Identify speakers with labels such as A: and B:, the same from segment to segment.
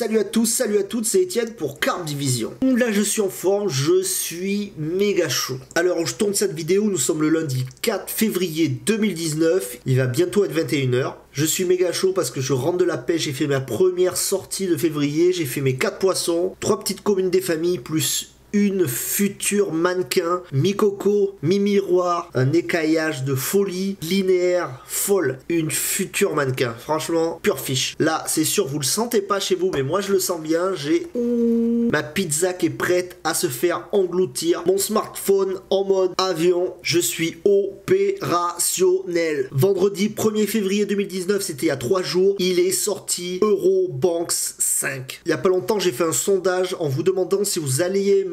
A: Salut à tous, salut à toutes, c'est Etienne pour Carpe Division. Là je suis en forme, je suis méga chaud. À l'heure où je tourne cette vidéo, nous sommes le lundi 4 février 2019, il va bientôt être 21 h. Je suis méga chaud parce que je rentre de la pêche, j'ai fait ma première sortie de février, j'ai fait mes 4 poissons, 3 petites communes des familles plus une future mannequin, mi-coco, mi-miroir, un écaillage de folie, linéaire, folle, une future mannequin. Franchement, pure fiche. Là, c'est sûr, vous le sentez pas chez vous, mais moi je le sens bien. J'ai ma pizza qui est prête à se faire engloutir. Mon smartphone en mode avion. Je suis opérationnel. Vendredi 1er février 2019, c'était il y a 3 jours. Il est sorti Eurobanks 5. Il y a pas longtemps, j'ai fait un sondage en vous demandant si vous alliez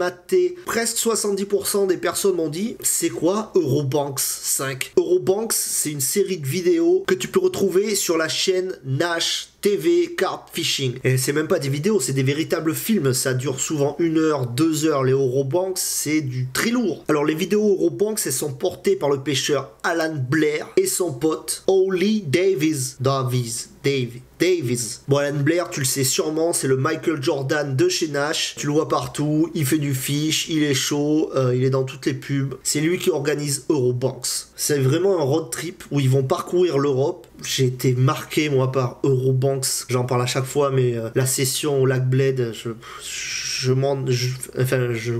A: presque 70% des personnes m'ont dit c'est quoi Eurobanks 5? Eurobanks, c'est une série de vidéos que tu peux retrouver sur la chaîne Nash TV Carp Fishing. Et c'est même pas des vidéos, c'est des véritables films. Ça dure souvent 1 heure, 2 heures. Les Eurobanks, c'est du très lourd. Alors les vidéos Eurobanks, elles sont portées par le pêcheur Alan Blair et son pote Ollie Davies. Bon, Alan Blair, tu le sais sûrement, c'est le Michael Jordan de chez Nash. Tu le vois partout, il fait du fish, il est chaud, il est dans toutes les pubs. C'est lui qui organise Eurobanks. C'est vraiment un road trip où ils vont parcourir l'Europe. J'ai été marqué, moi, par Eurobanks. J'en parle à chaque fois, mais la session au lac Bled, je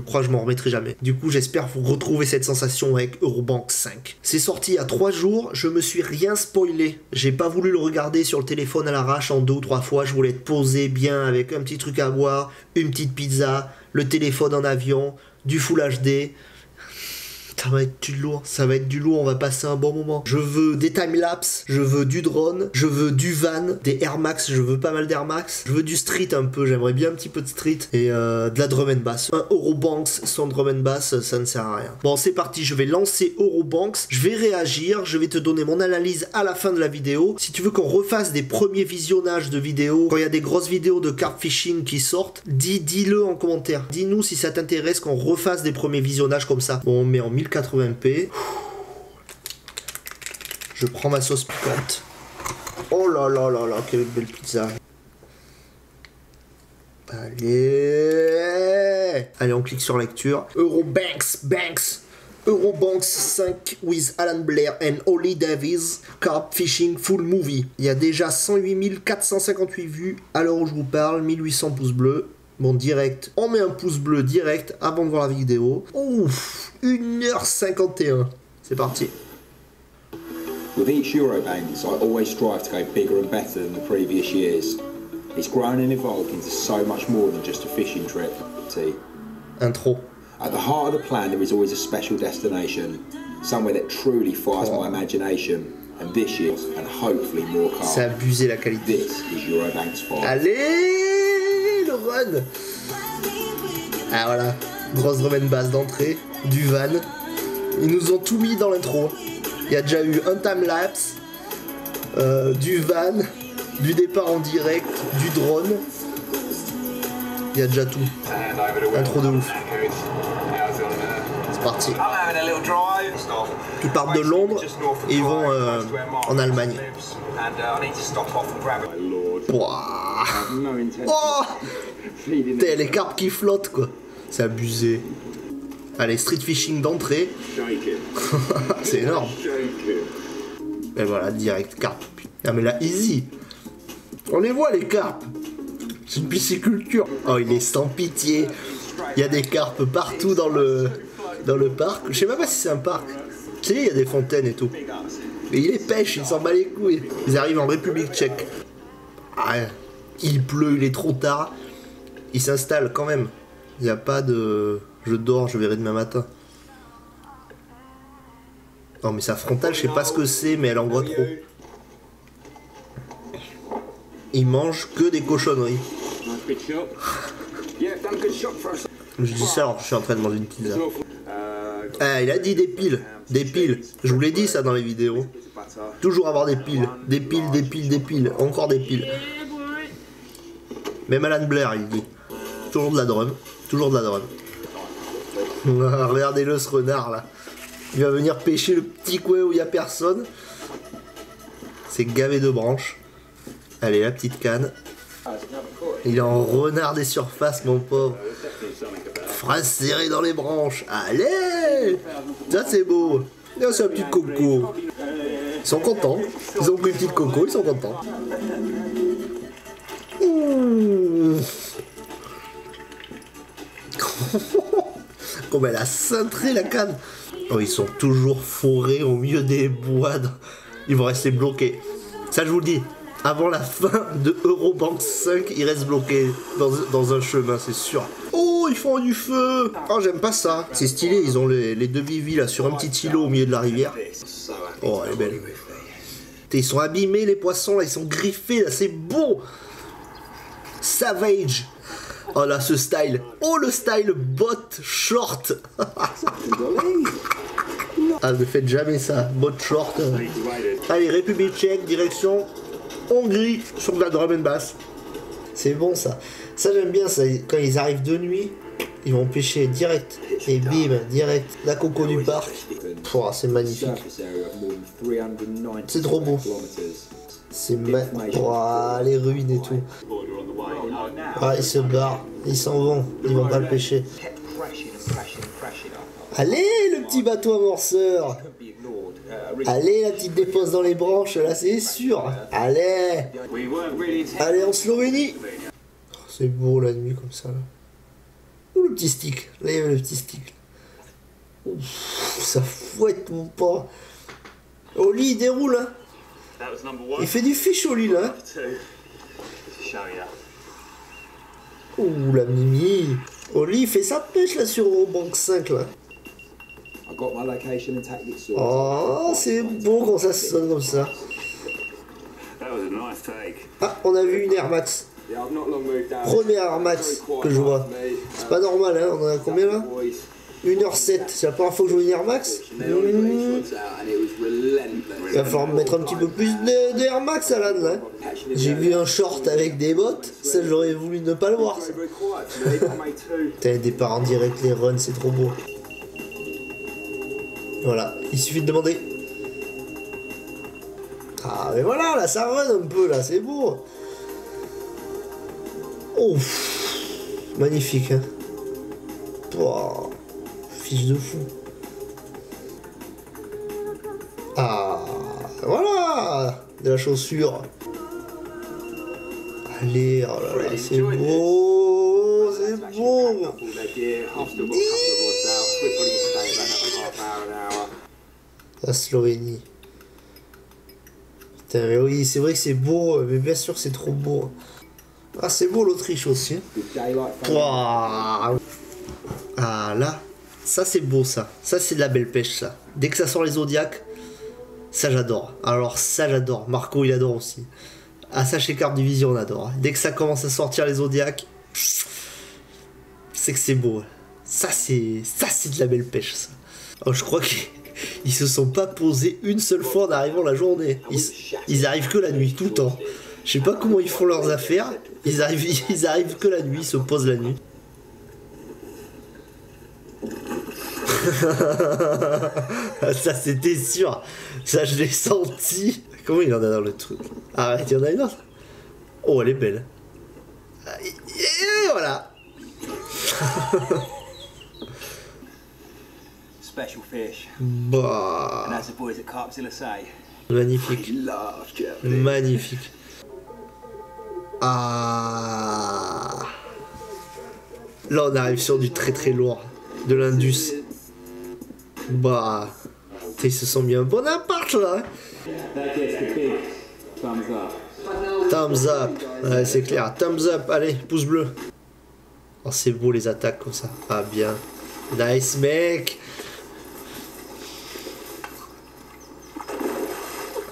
A: crois que je m'en remettrai jamais. Du coup, j'espère vous retrouver cette sensation avec Eurobanks 5. C'est sorti il y a 3 jours, je me suis rien spoilé. J'ai pas voulu le regarder sur le téléphone à l'arrache en 2 ou 3 fois. Je voulais être posé bien avec un petit truc à boire, une petite pizza, le téléphone en avion, du Full HD. Ça va être du lourd, on va passer un bon moment. Je veux des timelapse, je veux du drone, je veux du van, des Air Max, je veux pas mal d'Air Max, je veux du street un peu, j'aimerais bien un petit peu de street et de la drum and bass. Un Eurobanks sans drum and bass, ça ne sert à rien. Bon, c'est parti, je vais lancer Eurobanks, je vais réagir, je vais te donner mon analyse à la fin de la vidéo. Si tu veux qu'on refasse des premiers visionnages de vidéos, quand il y a des grosses vidéos de carp fishing qui sortent, dis-le en commentaire. Dis-nous si ça t'intéresse qu'on refasse des premiers visionnages comme ça. Bon, on met en 1080p. Je prends ma sauce piquante. Oh là là là là, quelle belle pizza. Allez, on clique sur lecture. Eurobanks 5 with Alan Blair and Ollie Davies Carp Fishing Full Movie. Il y a déjà 108 458 vues à l'heure où je vous parle, 1800 pouces bleus. Bon, direct, on met un pouce bleu direct avant de voir la vidéo. Ouf, 1h51. C'est parti.
B: With each Eurobanks, I always strive to go bigger and better than the previous years. It's grown and evolved into so much more than just a fishing trip. See?
A: Intro.
B: At the heart of the plan, there is always a special destination, somewhere that truly fires my imagination. And this year, and hopefully more carp.
A: C'est abusé la qualité.
B: This is Eurobanks 5.
A: Allez, le run. Ah voilà, grosse drum and bass d'entrée, du van. Ils nous ont tout mis dans l'intro. Il y a déjà eu un timelapse, du van, du départ en direct, du drone. Il y a déjà tout. Intro de ouf. C'est parti. Ils partent de Londres et ils vont en Allemagne. Wouah. Oh, les carpes qui flottent quoi. C'est abusé. Allez, street fishing d'entrée. C'est énorme. Et voilà, direct carpe. Ah mais là, easy. On les voit les carpes. C'est une pisciculture. Oh, il est sans pitié. Il y a des carpes partout dans le parc. Je sais même pas si c'est un parc. Tu sais, il y a des fontaines et tout. Mais il les pêche, il s'en bat les couilles. Ils arrivent en République tchèque. Ah, il pleut, il est trop tard. Il s'installe quand même. Il n'y a pas de... Je dors, je verrai demain matin. Non mais sa frontale, je sais pas ce que c'est, mais elle en voit trop. Il mange que des cochonneries. Je dis ça alors que je suis en train de manger une pizza. Ah, il a dit des piles. Des piles. Je vous l'ai dit ça dans les vidéos. Toujours avoir des piles. Des piles, des piles, des piles. Encore des piles. Même Alan Blair, il dit. Toujours de la drum. Toujours de la drum. Regardez-le ce renard là. Il va venir pêcher le petit coin où il n'y a personne. C'est gavé de branches. Allez, la petite canne. Il est en renard des surfaces, mon pauvre. Frein serré dans les branches. Allez! Ça, c'est beau. Là, c'est un petit coco. Ils sont contents. Ils ont pris une petite coco, ils sont contents. Ouh. Comme elle a cintré la canne. Oh, ils sont toujours fourrés au milieu des bois. Ils vont rester bloqués. Ça, je vous le dis. Avant la fin de Eurobank 5, ils restent bloqués dans un chemin, c'est sûr. Oh, ils font du feu. Oh, j'aime pas ça. C'est stylé, ils ont les deux vivis là sur un petit îlot au milieu de la rivière. Oh, elle est belle. Ils sont abîmés, les poissons là, ils sont griffés là, c'est beau. Savage. Oh là, ce style. Oh, le style bot short. Ah, ne faites jamais ça, bot short. Allez, République tchèque, direction Hongrie sur de la drum and bass. C'est bon ça. Ça j'aime bien ça. Quand ils arrivent de nuit, ils vont pêcher direct. Et bim, direct. La coco du parc. Pouah, c'est magnifique. C'est trop beau. C'est pouah, les ruines et tout. Ah, ils se barrent. Ils s'en vont. Ils vont pas le pêcher. Allez, le petit bateau amorceur. Allez, la petite dépose dans les branches, là, c'est sûr. Allez. Allez, en Slovénie. Oh, c'est beau la nuit comme ça, là. Ouh, le petit stick. Là, il y avait le petit stick. Ouf, ça fouette, mon pas. Oli, il déroule, hein. Il fait du fish, Oli, là. Ouh, la Mimi. Oli, il fait sa pêche, là, sur Eurobank 5, là. Oh, c'est beau quand ça sonne comme ça. Ah, on a vu une Air Max. Première Air Max que je vois. C'est pas normal, hein. On a combien là? 1h07. C'est la première fois que je vois une Air Max. Il va falloir me mettre un petit peu plus de Air Max, Alan, là. J'ai vu un short avec des bottes. Ça, j'aurais voulu ne pas le voir. Putain, départ en direct, les runs, c'est trop beau. Voilà, il suffit de demander. Ah, mais voilà, là, ça run un peu, là, c'est beau. Oh, magnifique, hein. Oh, fiche de fou. Ah, voilà, de la chaussure. Allez, oh là là, c'est beau, c'est beau. La Slovénie. Putain, mais oui, c'est vrai que c'est beau, mais bien sûr c'est trop beau. Ah, c'est beau l'Autriche aussi. Wow. Ah là, ça c'est beau ça. Ça c'est de la belle pêche ça. Dès que ça sort les Zodiacs, ça j'adore. Alors ça j'adore. Marco il adore aussi. Ah ça chez Carte Division on adore. Dès que ça commence à sortir les Zodiacs, c'est que c'est beau. Ça c'est de la belle pêche ça. Oh, je crois qu'ils se sont pas posés une seule fois en arrivant la journée. Ils arrivent que la nuit, tout le temps. Je sais pas comment ils font leurs affaires. Ils arrivent que la nuit, ils se posent la nuit. Ça c'était sûr. Ça je l'ai senti. Comment il en a dans le truc? Arrête, il y en a une autre. Oh, elle est belle. Et voilà.
C: Special fish.
A: Bah.
C: And as the boys at Carpzilla say,
A: Magnifique.
C: love Germany.
A: Magnifique. Ah. Là on arrive sur du très très lourd. De l'Indus. Bah. Ils se sont mis un bon appart là. Thumbs up. Ouais, c'est clair. Thumbs up. Allez, pouce bleu. Oh, c'est beau les attaques comme ça. Ah, bien. Nice, mec.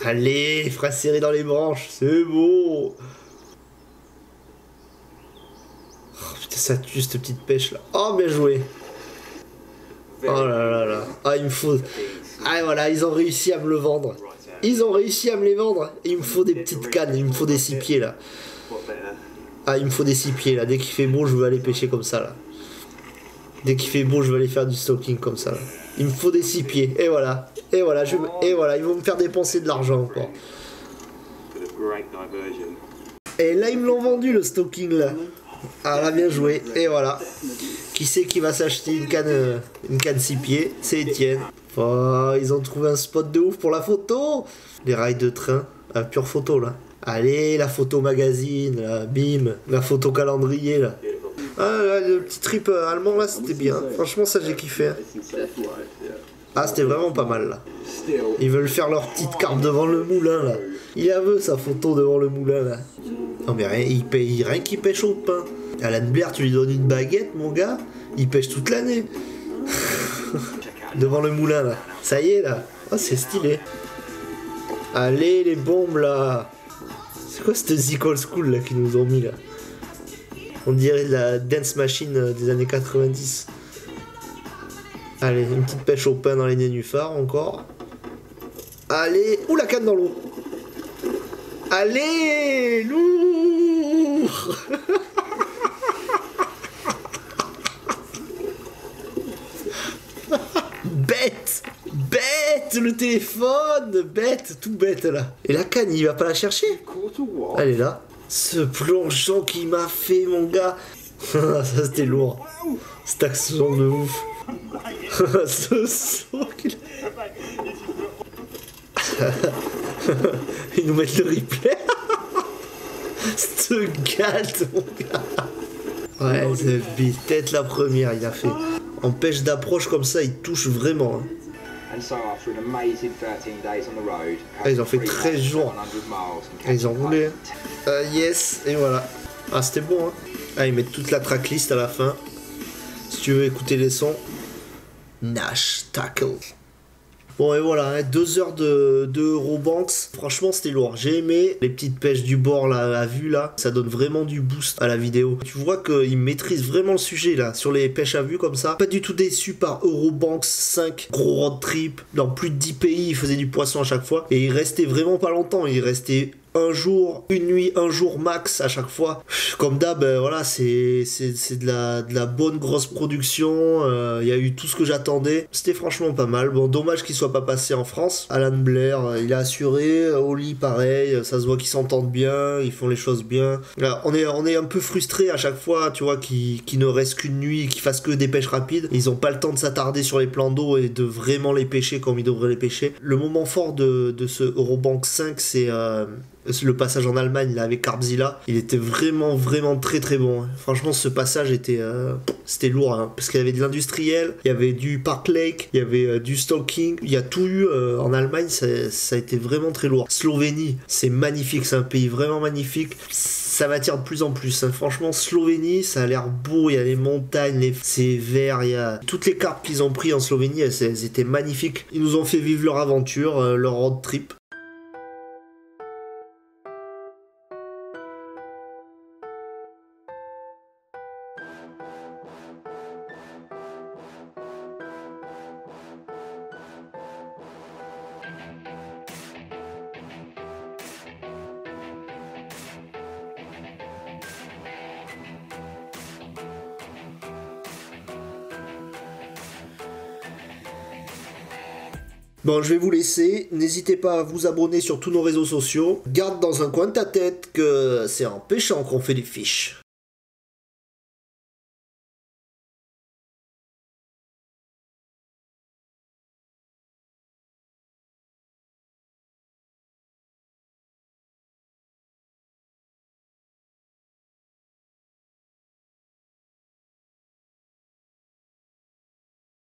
A: Allez, frein serré dans les branches. C'est beau. Oh, putain, ça tue cette petite pêche là. Oh, bien joué. Oh là là là. Ah, il me faut... Ah, voilà, ils ont réussi à me le vendre. Ils ont réussi à me les vendre. Et il me faut des petites cannes. Il me faut des 6 pieds là. Ah, il me faut des 6 pieds là. Dès qu'il fait beau, je veux aller pêcher comme ça là. Dès qu'il fait beau, je vais aller faire du stalking comme ça là. Il me faut des 6 pieds. Et voilà. Et voilà, et voilà. Ils vont me faire dépenser de l'argent encore. Et là, ils me l'ont vendu, le stocking, là. Ah là, bien joué. Et voilà. Qui c'est qui va s'acheter une canne 6 pieds? C'est Étienne. Oh, ils ont trouvé un spot de ouf pour la photo. Les rails de train. Ah, pure photo, là. Allez, la photo magazine, là. Bim. La photo calendrier, là. Ah, là, le petit trip allemand, là, c'était bien. Franchement, ça, j'ai kiffé. Ah, c'était vraiment pas mal, là. Ils veulent faire leur petite carte devant le moulin, là. Il a vu sa photo devant le moulin, là. Non, mais rien qu'il pêche au pain. Alan Blair, tu lui donnes une baguette, mon gars, il pêche toute l'année. Devant le moulin, là. Ça y est, là. Oh, c'est stylé. Allez, les bombes, là. C'est quoi cette Zik Old School, là, qu'ils nous ont mis, là? On dirait la dance machine des années 90. Allez, une petite pêche au pain dans les nénuphars, encore. Allez. Ouh, la canne dans l'eau. Allez, lourd. Bête, le téléphone, bête, tout bête là. Et la canne, il va pas la chercher? Elle est là. Ce plongeon qu'il m'a fait, mon gars. Ça, c'était lourd. Cette action de ouf. Ce saut qu'il a... Ils nous mettent le replay. Cette gâte, mon gars. Ouais, c'est peut-être la première, il a fait. En pêche d'approche comme ça, il touche vraiment. Hein. Ah, ils ont fait 13 jours. Ah, ils ont roulé. Yes, et voilà. Ah, c'était bon. Hein. Ah, ils mettent toute la tracklist à la fin. Si tu veux écouter les sons. Nash Tackle. Bon et voilà, hein, 2 heures de Eurobanks, franchement c'était lourd, j'ai aimé les petites pêches du bord là, à vue là, ça donne vraiment du boost à la vidéo. Tu vois qu'ils maîtrisent vraiment le sujet là, sur les pêches à vue comme ça. Pas du tout déçu par Eurobanks 5, gros road trip, dans plus de 10 pays, ils faisaient du poisson à chaque fois. Et il restait vraiment pas longtemps, il restait un jour, une nuit, un jour max à chaque fois. Comme d'hab, voilà, c'est de la bonne grosse production. Il y a eu tout ce que j'attendais. C'était franchement pas mal. Bon, dommage qu'il soit pas passé en France. Alan Blair, il a assuré. Oli, pareil. Ça se voit qu'ils s'entendent bien. Ils font les choses bien. Là, on est un peu frustré à chaque fois, tu vois, qu'il ne reste qu'une nuit, qu'ils fassent que des pêches rapides. Ils ont pas le temps de s'attarder sur les plans d'eau et de vraiment les pêcher comme ils devraient les pêcher. Le moment fort de ce Eurobanks 5, c'est le passage en Allemagne là avec Carbzilla. Il était vraiment très très bon. Franchement, ce passage était c'était lourd, hein, parce qu'il y avait de l'industriel, il y avait du Park Lake, il y avait du stalking, il y a tout eu en Allemagne. Ça a été vraiment très lourd. Slovénie, c'est magnifique, c'est un pays vraiment magnifique. Ça m'attire de plus en plus, hein. Franchement, Slovénie, ça a l'air beau, il y a les montagnes, c'est vert, il y a toutes les cartes qu'ils ont pris en Slovénie, elles étaient magnifiques. Ils nous ont fait vivre leur aventure, leur road trip. Bon, je vais vous laisser. N'hésitez pas à vous abonner sur tous nos réseaux sociaux. Garde dans un coin de ta tête que c'est en pêchant qu'on fait des fiches.